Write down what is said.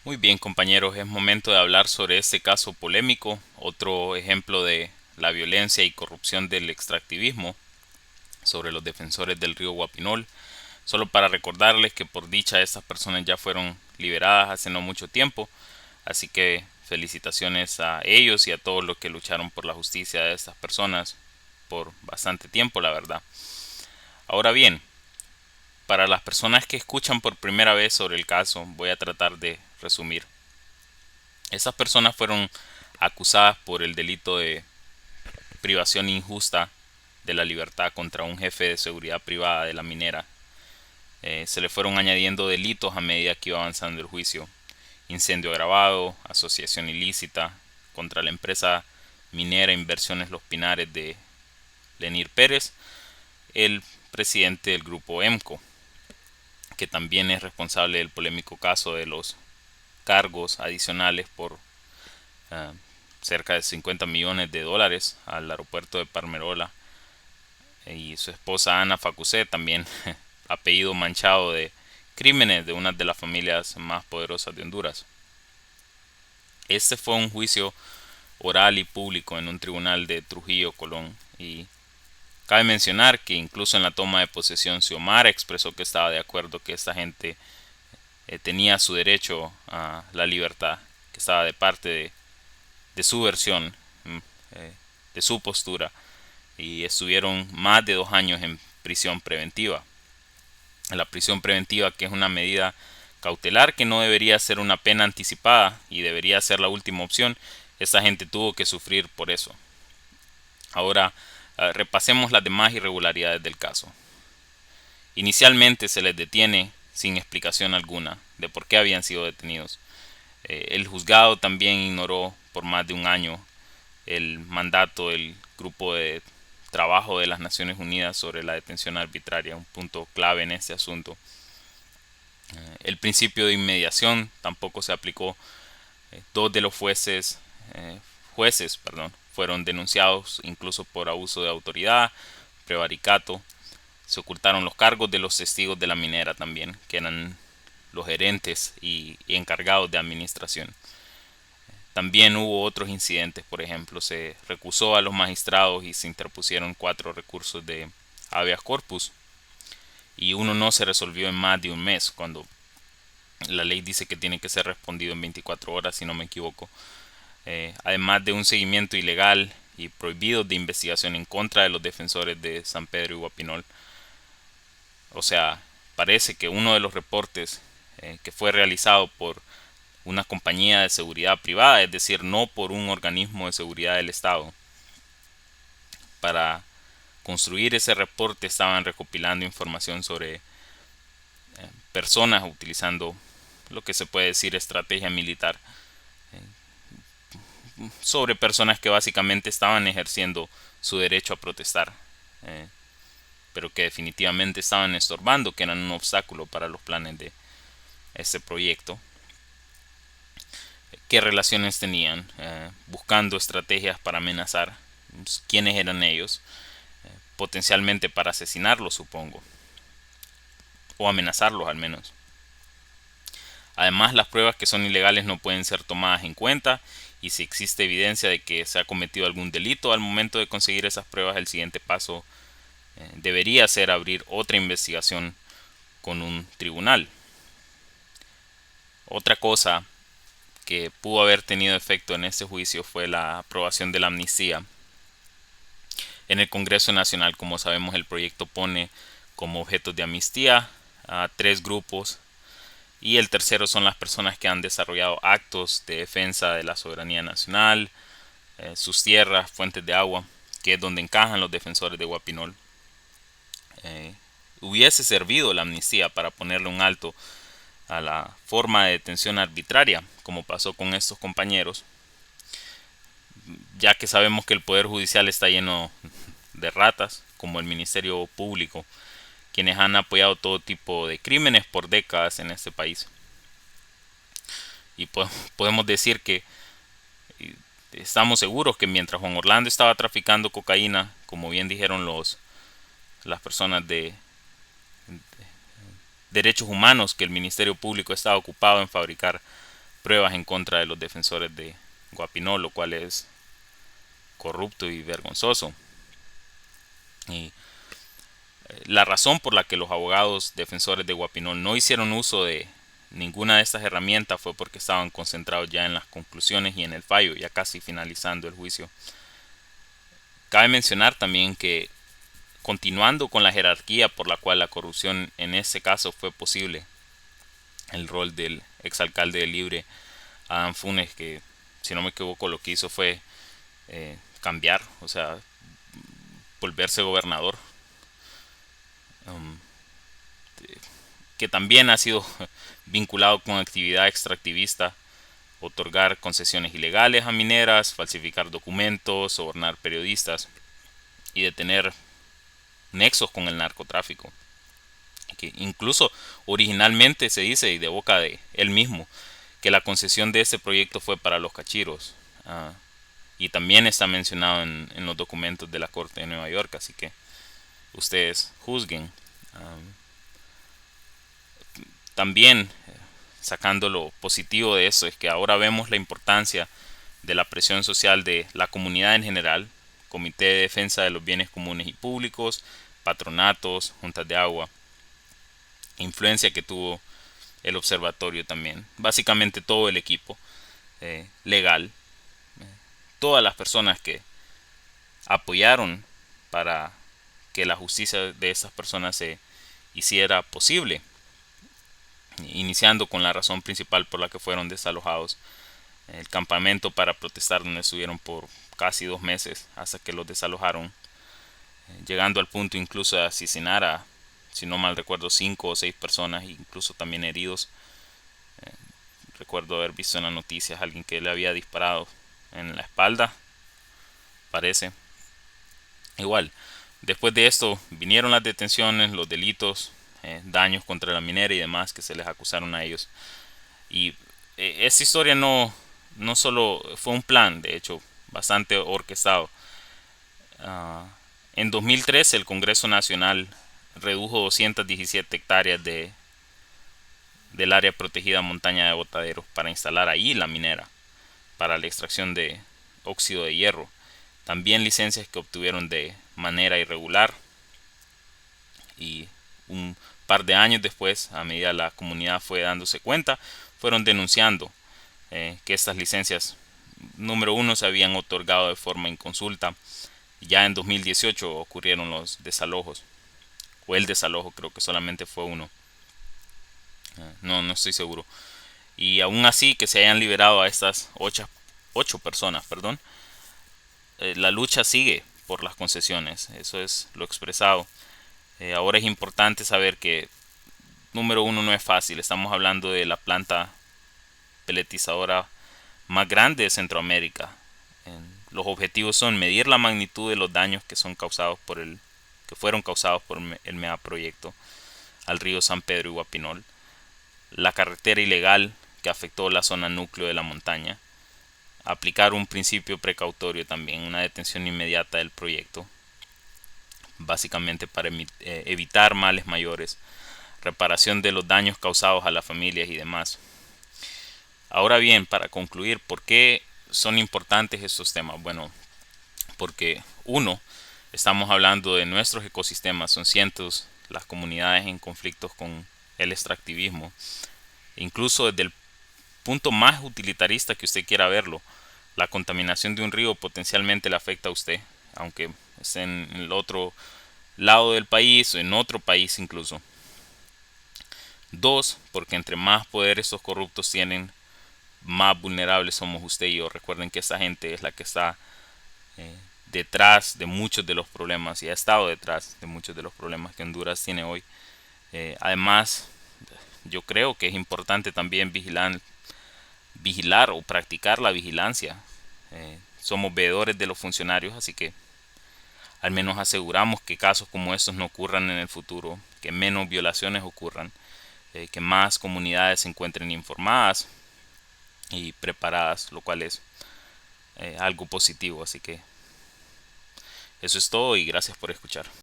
Muy bien, compañeros, es momento de hablar sobre este caso polémico, otro ejemplo de la violencia y corrupción del extractivismo sobre los defensores del río Guapinol. Solo para recordarles que por dicha estas personas ya fueron liberadas hace no mucho tiempo, así que felicitaciones a ellos y a todos los que lucharon por la justicia de estas personas por bastante tiempo, la verdad. Ahora bien, para las personas que escuchan por primera vez sobre el caso, voy a tratar de resumir. Estas personas fueron acusadas por el delito de privación injusta de la libertad contra un jefe de seguridad privada de la minera. Se le fueron añadiendo delitos a medida que iba avanzando el juicio. Incendio agravado, asociación ilícita contra la empresa minera Inversiones Los Pinares de Lenir Pérez, el presidente del grupo EMCO, que también es responsable del polémico caso de los cargos adicionales por uh, cerca de 50 millones de dólares al aeropuerto de Palmerola, y su esposa Ana Facusé, también apellido manchado de crímenes de una de las familias más poderosas de Honduras. Este fue un juicio oral y público en un tribunal de Trujillo, Colón, y cabe mencionar que incluso en la toma de posesión Xiomara expresó que estaba de acuerdo que esta gente tenía su derecho a la libertad, que estaba de parte de su versión, eh, de su postura, y estuvieron más de 2 años en prisión preventiva. La prisión preventiva, que es una medida cautelar que no debería ser una pena anticipada y debería ser la última opción, esta gente tuvo que sufrir por eso. Ahora repasemos las demás irregularidades del caso. Inicialmente se les detiene sin explicación alguna de por qué habían sido detenidos. El juzgado también ignoró por más de un año el mandato del grupo de trabajo de las Naciones Unidas sobre la detención arbitraria, un punto clave en este asunto. El principio de inmediación tampoco se aplicó. Dos de los jueces fueron denunciados incluso por abuso de autoridad, prevaricato. Se ocultaron los cargos de los testigos de la minera también, que eran los gerentes y encargados de administración. También hubo otros incidentes, por ejemplo, se recusó a los magistrados y se interpusieron 4 recursos de habeas corpus, y uno no se resolvió en más de un mes, cuando la ley dice que tiene que ser respondido en 24 horas, si no me equivoco. Además de un seguimiento ilegal y prohibido de investigación en contra de los defensores de San Pedro y Guapinol. O sea, parece que uno de los reportes que fue realizado por una compañía de seguridad privada, es decir, no por un organismo de seguridad del Estado. Para construir ese reporte estaban recopilando información sobre personas utilizando lo que se puede decir estrategia militar, sobre personas que básicamente estaban ejerciendo su derecho a protestar, eh, pero que definitivamente estaban estorbando, que eran un obstáculo para los planes de este proyecto. ¿Qué relaciones tenían? Buscando estrategias para amenazar. ¿Quiénes eran ellos? Potencialmente para asesinarlos, supongo, o amenazarlos al menos. Además, las pruebas que son ilegales no pueden ser tomadas en cuenta, y si existe evidencia de que se ha cometido algún delito al momento de conseguir esas pruebas, el siguiente paso debería ser abrir otra investigación con un tribunal. Otra cosa que pudo haber tenido efecto en este juicio fue la aprobación de la amnistía. En el Congreso Nacional, como sabemos, el proyecto pone como objetos de amnistía a 3 grupos, y el tercero son las personas que han desarrollado actos de defensa de la soberanía nacional, sus tierras, fuentes de agua, que es donde encajan los defensores de Guapinol. Eh, Hubiese servido la amnistía para ponerle un alto a la forma de detención arbitraria, como pasó con estos compañeros, ya que sabemos que el Poder Judicial está lleno de ratas, como el Ministerio Público, quienes han apoyado todo tipo de crímenes por décadas en este país. Y podemos decir que estamos seguros que mientras Juan Orlando estaba traficando cocaína, como bien dijeron las personas de derechos humanos, que el Ministerio Público estaba ocupado en fabricar pruebas en contra de los defensores de Guapinol, lo cual es corrupto y vergonzoso. Y la razón por la que los abogados defensores de Guapinol no hicieron uso de ninguna de estas herramientas fue porque estaban concentrados ya en las conclusiones y en el fallo, ya casi finalizando el juicio. Cabe mencionar también que, continuando con la jerarquía por la cual la corrupción en este caso fue posible, el rol del exalcalde de Libre, Adán Funes, que si no me equivoco lo que hizo fue cambiar, o sea, volverse gobernador, um, que también ha sido vinculado con actividad extractivista, otorgar concesiones ilegales a mineras, falsificar documentos, sobornar periodistas y de tener nexos con el narcotráfico. Que incluso originalmente se dice, y de boca de él mismo, que la concesión de este proyecto fue para los cachiros. Y también está mencionado en los documentos de la Corte de Nueva York, así que ustedes juzguen. También, sacando lo positivo de eso, es que ahora vemos la importancia de la presión social de la comunidad en general, Comité de Defensa de los Bienes Comunes y Públicos, patronatos, juntas de agua, influencia que tuvo el observatorio también, básicamente todo el equipo legal, todas las personas que apoyaron para que la justicia de esas personas se hiciera posible, iniciando con la razón principal por la que fueron desalojados, el campamento para protestar, donde estuvieron por casi 2 meses hasta que los desalojaron, llegando al punto incluso de asesinar a, si no mal recuerdo, 5 o 6 personas, incluso también heridos. Recuerdo haber visto en las noticias a alguien que le había disparado en la espalda, parece. Igual, después de esto vinieron las detenciones, los delitos, daños contra la minera y demás que se les acusaron a ellos. Y esta historia no solo fue un plan, de hecho, bastante orquestado. En 2013 el Congreso Nacional redujo 217 hectáreas del área protegida montaña de Botadero para instalar ahí la minera para la extracción de óxido de hierro. También licencias que obtuvieron de manera irregular, y un par de años después, a medida la comunidad fue dándose cuenta, fueron denunciando que estas licencias, número uno, se habían otorgado de forma inconsulta. Ya en 2018 ocurrieron los desalojos, o el desalojo, creo que solamente fue uno, no estoy seguro. Y aún así que se hayan liberado a estas 8 personas, perdón, la lucha sigue por las concesiones, eso es lo expresado. Ahora es importante saber que, número uno, no es fácil, estamos hablando de la planta peletizadora más grande de Centroamérica. Los objetivos son medir la magnitud de los daños que fueron causados por el megaproyecto al río San Pedro y Guapinol, la carretera ilegal que afectó la zona núcleo de la montaña, aplicar un principio precautorio también, una detención inmediata del proyecto, básicamente para evitar males mayores, reparación de los daños causados a las familias y demás. Ahora bien, para concluir, ¿por qué son importantes estos temas? Bueno, porque uno, estamos hablando de nuestros ecosistemas, son cientos las comunidades en conflictos con el extractivismo, incluso desde el punto más utilitarista que usted quiera verlo, la contaminación de un río potencialmente le afecta a usted, aunque esté en el otro lado del país o en otro país incluso. Dos, porque entre más poder estos corruptos tienen, más vulnerables somos usted y yo. Recuerden que esta gente es la que está detrás de muchos de los problemas y ha estado detrás de muchos de los problemas que Honduras tiene hoy. Además, yo creo que es importante también vigilar o practicar la vigilancia. Somos veedores de los funcionarios, así que al menos aseguramos que casos como estos no ocurran en el futuro, que menos violaciones ocurran, que más comunidades se encuentren informadas y preparadas, lo cual es algo positivo. Así que eso es todo y gracias por escuchar.